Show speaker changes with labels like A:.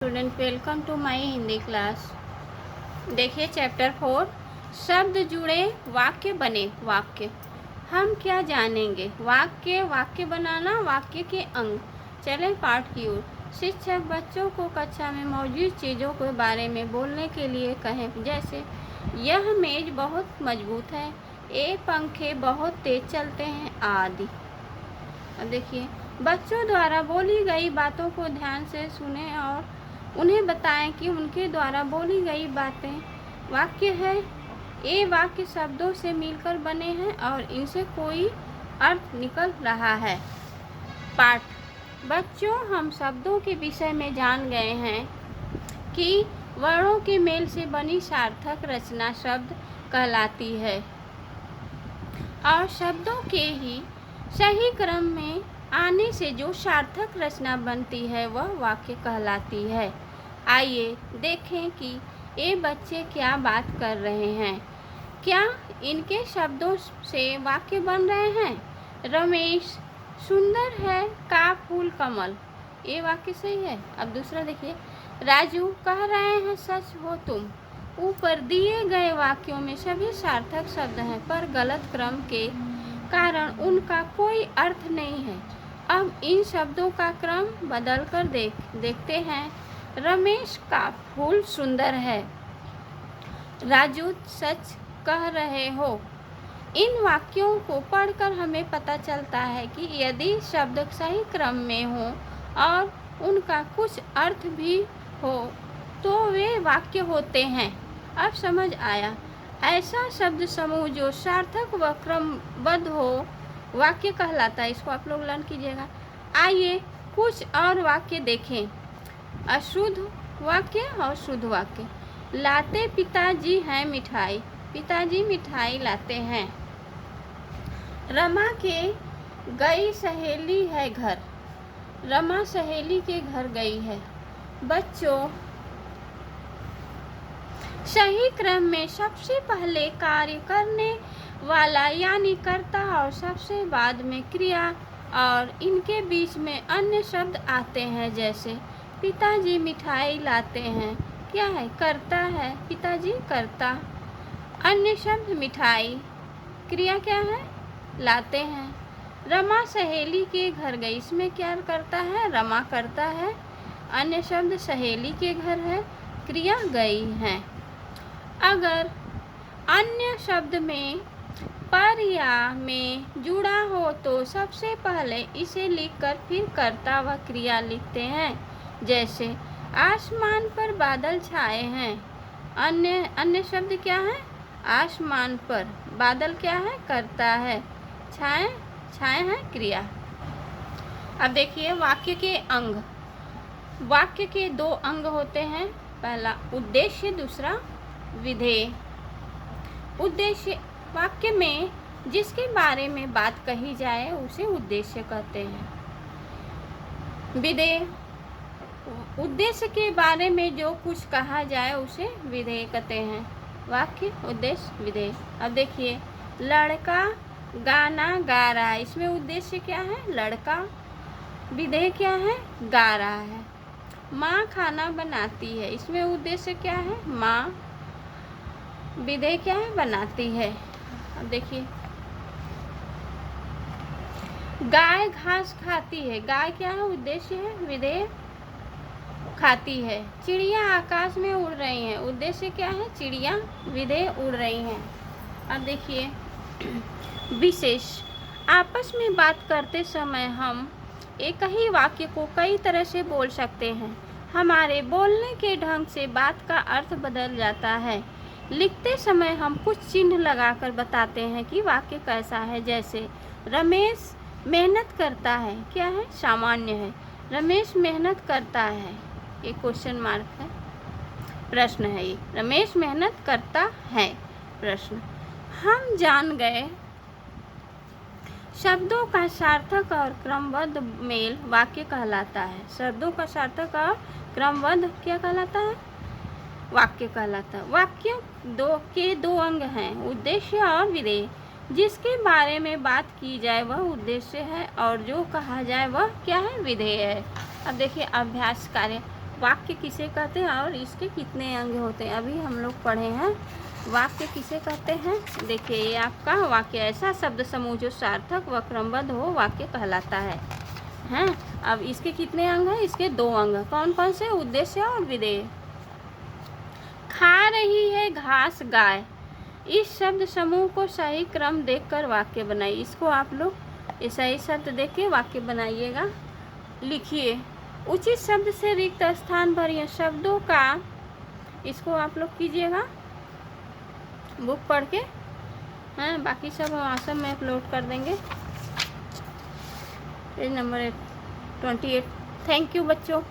A: Student welcome to my Hindi class. देखिए chapter 4 शब्द जुड़े वाक्य बने। वाक्य हम क्या जानेंगे। वाक्य बनाना, वाक्य के अंग। चले पाठ की ओर। शिक्षक बच्चों को कक्षा में मौजूद चीज़ों के बारे में बोलने के लिए कहें, जैसे यह मेज बहुत मजबूत है, ये पंखे बहुत तेज चलते हैं आदि। अब देखिए बच्चों द्वारा बोली गई बातों को ध्यान से सुने और उन्हें बताएं कि उनके द्वारा बोली गई बातें वाक्य है। ये वाक्य शब्दों से मिलकर बने हैं और इनसे कोई अर्थ निकल रहा है। पाठ बच्चों, हम शब्दों के विषय में जान गए हैं कि वर्णों के मेल से बनी सार्थक रचना शब्द कहलाती है और शब्दों के ही सही क्रम में आने से जो सार्थक रचना बनती है वह वाक्य कहलाती है। आइए देखें कि ये बच्चे क्या बात कर रहे हैं। क्या इनके शब्दों से वाक्य बन रहे हैं। रमेश सुंदर है का फूल कमल, ये वाक्य सही है। अब दूसरा देखिए, राजू कह रहे हैं सच हो तुम। ऊपर दिए गए वाक्यों में सभी सार्थक शब्द हैं पर गलत क्रम के कारण उनका कोई अर्थ नहीं है। अब इन शब्दों का क्रम बदल कर देखते हैं। रमेश का फूल सुंदर है, राजू सच कह रहे हो। इन वाक्यों को पढ़कर हमें पता चलता है कि यदि शब्द सही क्रम में हो और उनका कुछ अर्थ भी हो तो वे वाक्य होते हैं। अब समझ आया। ऐसा शब्द समूह जो सार्थक व क्रमबद्ध हो वाक्य कहलाता है। इसको आप लोग लर्न कीजिएगा। आइए कुछ और वाक्य देखें। अशुद्ध वाक्य और शुद्ध वाक्य। लाते पिताजी हैं मिठाई, पिताजी मिठाई लाते हैं। रमा के गई सहेली है घर, रमा सहेली के घर गई है। बच्चों, सही क्रम में सबसे पहले कार्य करने वाला यानी कर्ता और सबसे बाद में क्रिया और इनके बीच में अन्य शब्द आते हैं। जैसे पिताजी मिठाई लाते हैं, क्या है, कर्ता है, पिताजी कर्ता। अन्य शब्द मिठाई, क्रिया क्या है, लाते हैं। रमा सहेली के घर गई, इसमें क्या करता है, रमा करता है। अन्य शब्द सहेली के घर है, क्रिया गई है। अगर अन्य शब्द में पर या में जुड़ा हो तो सबसे पहले इसे लिखकर फिर कर्ता व क्रिया लिखते हैं। जैसे आसमान पर बादल छाए हैं। अन्य शब्द क्या है, आसमान पर, बादल क्या है, कर्ता है, छाए हैं क्रिया। अब देखिए वाक्य के अंग। वाक्य के दो अंग होते हैं, पहला उद्देश्य, दूसरा विधेय। उद्देश्य वाक्य में जिसके बारे में बात कही जाए उसे उद्देश्य कहते हैं। विधेय उद्देश्य के बारे में जो कुछ कहा जाए उसे विधेय कहते हैं। वाक्य, उद्देश्य, विधेय। अब देखिए लड़का गाना गा रहा है, इसमें उद्देश्य क्या है, लड़का। विधेय क्या है, गा रहा है। माँ खाना बनाती है, इसमें उद्देश्य क्या है, माँ। विधेय क्या है, बनाती है। अब देखिए गाय घास खाती है, गाय क्या है, उद्देश्य है, विधेय खाती है। चिड़िया आकाश में उड़ रही हैं, उद्देश्य क्या है, चिड़िया, विधेय उड़ रही हैं। अब देखिए विशेष। आपस में बात करते समय हम एक ही वाक्य को कई तरह से बोल सकते हैं। हमारे बोलने के ढंग से बात का अर्थ बदल जाता है। लिखते समय हम कुछ चिन्ह लगाकर बताते हैं कि वाक्य कैसा है। जैसे रमेश मेहनत करता है, क्या है, सामान्य है। रमेश मेहनत करता है, ये क्वेश्चन मार्क है, प्रश्न है। ये रमेश मेहनत करता है, प्रश्न। हम जान गए शब्दों का सार्थक और क्रमबद्ध मेल वाक्य कहलाता है। शब्दों का सार्थक और क्रमबद्ध क्या कहलाता है, वाक्य कहलाता है। वाक्य दो अंग हैं, उद्देश्य और विधेय। जिसके बारे में बात की जाए वह उद्देश्य है और जो कहा जाए वह क्या है, विधेय है। अब देखिए अभ्यास कार्य। वाक्य किसे कहते हैं और इसके कितने अंग होते हैं। अभी हम लोग पढ़े हैं वाक्य किसे कहते हैं। देखिए ये आपका वाक्य ऐसा शब्द समूह जो सार्थक व क्रमबद्ध हो वाक्य कहलाता है। हैं अब इसके कितने अंग हैं, इसके 2 अंग हैं। कौन कौन से, उद्देश्य और विधेय। खा रही है घास गाय, इस शब्द समूह को सही क्रम देखकर वाक्य बनाइए। इसको आप लोग ये सही शब्द देख के वाक्य बनाइएगा। लिखिए उचित शब्द से रिक्त स्थान भरिए शब्दों का, इसको आप लोग कीजिएगा बुक पढ़ के। हैं बाकी सब हम आसम में अपलोड कर देंगे। Page number 28। थैंक यू बच्चों।